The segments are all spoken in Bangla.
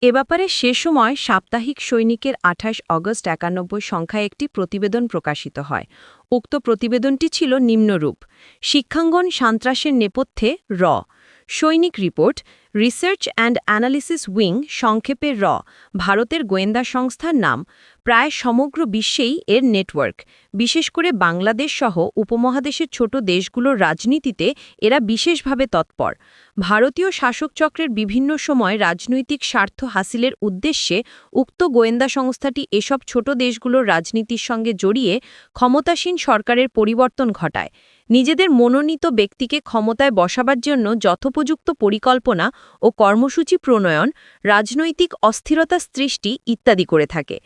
এ ব্যাপারে সে সময় সাপ্তাহিক সৈনিকের ২৮ অগস্ট ৯১ সংখ্যায় একটি প্রতিবেদন প্রকাশিত হয়। উক্ত প্রতিবেদনটি ছিল নিম্নরূপ: শিক্ষাঙ্গন সন্ত্রাসের নেপথ্যে র। সৈনিক report, research and analysis wing, সংক্ষেপে র, ভারতের গোয়েন্দা সংস্থার নাম। প্রায় সমগ্র বিশ্বেই এর নেটওয়ার্ক। বিশেষ করে বাংলাদেশ সহ উপমহাদেশের ছোট দেশগুলোর রাজনীতিতে এরা বিশেষভাবে তৎপর। ভারতীয় শাসকচক্রের বিভিন্ন সময় রাজনৈতিক স্বার্থ হাসিলের উদ্দেশ্যে উক্ত গোয়েন্দা সংস্থাটি এসব ছোট দেশগুলোর রাজনীতির সঙ্গে জড়িয়ে ক্ষমতাসীন সরকারের পরিবর্তন ঘটায়। নিজেদের মনোনীত ব্যক্তিকে ক্ষমতায় বসাবার জন্য যথোপযুক্ত পরিকল্পনা ও কর্মসূচি প্রণয়ন, রাজনৈতিক অস্থিরতা সৃষ্টি ইত্যাদি করে থাকে।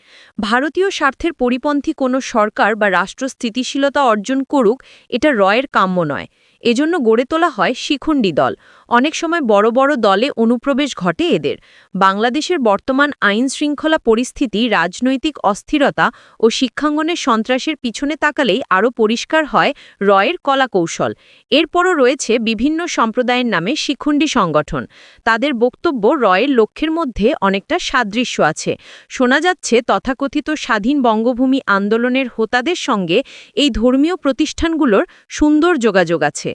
ভারতীয় স্বার্থের পরিপন্থী কোনো সরকার বা রাষ্ট্র স্থিতিশীলতা অর্জন করুক, এটা রয়ের কাম্য নয়। এজন্য গড়ে তোলা হয় শিখুন্ডি দল। অনেক সময় বড় বড় দলে অনুপ্রবেশ ঘটে এদের। বাংলাদেশের বর্তমান আইন শৃঙ্খলা পরিস্থিতি, রাজনৈতিক অস্থিরতা ও শিক্ষাঙ্গনের সন্ত্রাসের পিছনে তাকালেই আরও পরিষ্কার হয় রয়ের কলাকৌশল। এরপরও রয়েছে বিভিন্ন সম্প্রদায়ের নামে শিখুন্ডি সংগঠন। তাদের বক্তব্য রয়ের লক্ষ্যের মধ্যে অনেকটা সাদৃশ্য আছে। শোনা যাচ্ছে তথাকথিত স্বাধীন বঙ্গভূমি আন্দোলনের হোতাদের সঙ্গে এই ধর্মীয় প্রতিষ্ঠানগুলোর সুন্দর যোগাযোগ আছে।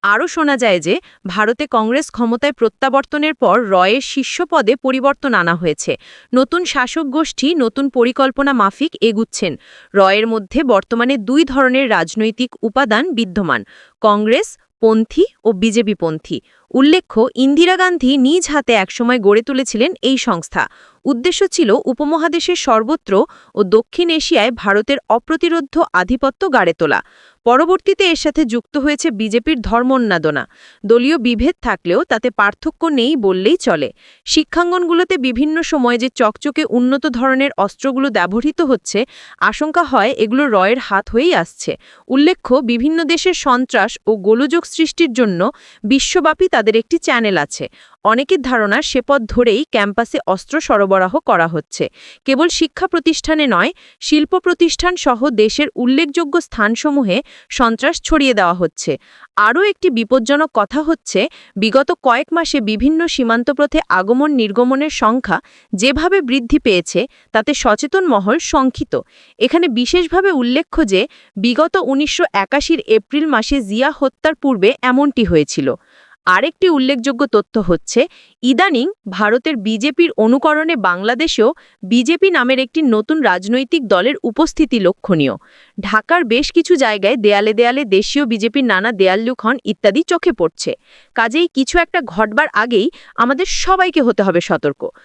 আরও শোনা যায় যে ভারতে কংগ্রেস ক্ষমতায় প্রত্যাবর্তনের পর রয়ের শীর্ষ পদে পরিবর্তন আনা হয়েছে। নতুন শাসক গোষ্ঠী নতুন পরিকল্পনা মাফিক এগুচ্ছেন। রয়ের মধ্যে বর্তমানে দুই ধরনের রাজনৈতিক উপাদান বিদ্যমান: কংগ্রেস পন্থী ও বিজেপি পন্থী। উল্লেখ্য, ইন্দিরা গান্ধী নিজ হাতে একসময় গড়ে তুলেছিলেন এই সংস্থা। উদ্দেশ্য ছিল উপমহাদেশের সর্বত্র ও দক্ষিণ এশিয়ায় ভারতের অপ্রতিরোধ্য আধিপত্য গাড়ে তোলা। পরবর্তীতে এর সাথে যুক্ত হয়েছে বিজেপির ধর্মোন্মাদনা। দলীয় বিভেদ থাকলেও তাতে পার্থক্য নেই বললেই চলে। শিক্ষাঙ্গনগুলোতে বিভিন্ন সময়ে যে চকচকে উন্নত ধরনের অস্ত্রগুলো ব্যবহৃত হচ্ছে, আশঙ্কা হয় এগুলো রয়ের হাত হয়েই আসছে। উল্লেখ্য, বিভিন্ন দেশের সন্ত্রাস ও গোলযোগ সৃষ্টির জন্য বিশ্বব্যাপী তাদের একটি চ্যানেল আছে। অনেকের ধারণা সে পথ ধরেই ক্যাম্পাসে অস্ত্র সরবরাহ করা হচ্ছে। কেবল শিক্ষা প্রতিষ্ঠানে নয়, শিল্প প্রতিষ্ঠান সহ দেশের উল্লেখযোগ্য স্থানসমূহে সন্ত্রাস ছড়িয়ে দেওয়া হচ্ছে। আরও একটি বিপজ্জনক কথা হচ্ছে, বিগত কয়েক মাসে বিভিন্ন সীমান্তপথে আগমন নির্গমনের সংখ্যা যেভাবে বৃদ্ধি পেয়েছে, তাতে সচেতন মহল শঙ্কিত। এখানে বিশেষভাবে উল্লেখ্য যে বিগত ১৯৮১ এপ্রিল মাসে জিয়া হত্যার পূর্বে এমনটি হয়েছিল। আরেকটি উল্লেখযোগ্য তথ্য হচ্ছে, ইদানিং ভারতের বিজেপির অনুকরণে বাংলাদেশেও বিজেপি নামের একটি নতুন রাজনৈতিক দলের উপস্থিতি লক্ষণীয়। ঢাকার বেশ কিছু জায়গায় দেয়ালে দেয়ালে দেশীয় বিজেপির নানা দেয়াললিখন ইত্যাদি চোখে পড়ছে। কাজেই কিছু একটা ঘটবার আগেই আমাদের সবাইকে হতে হবে সতর্ক।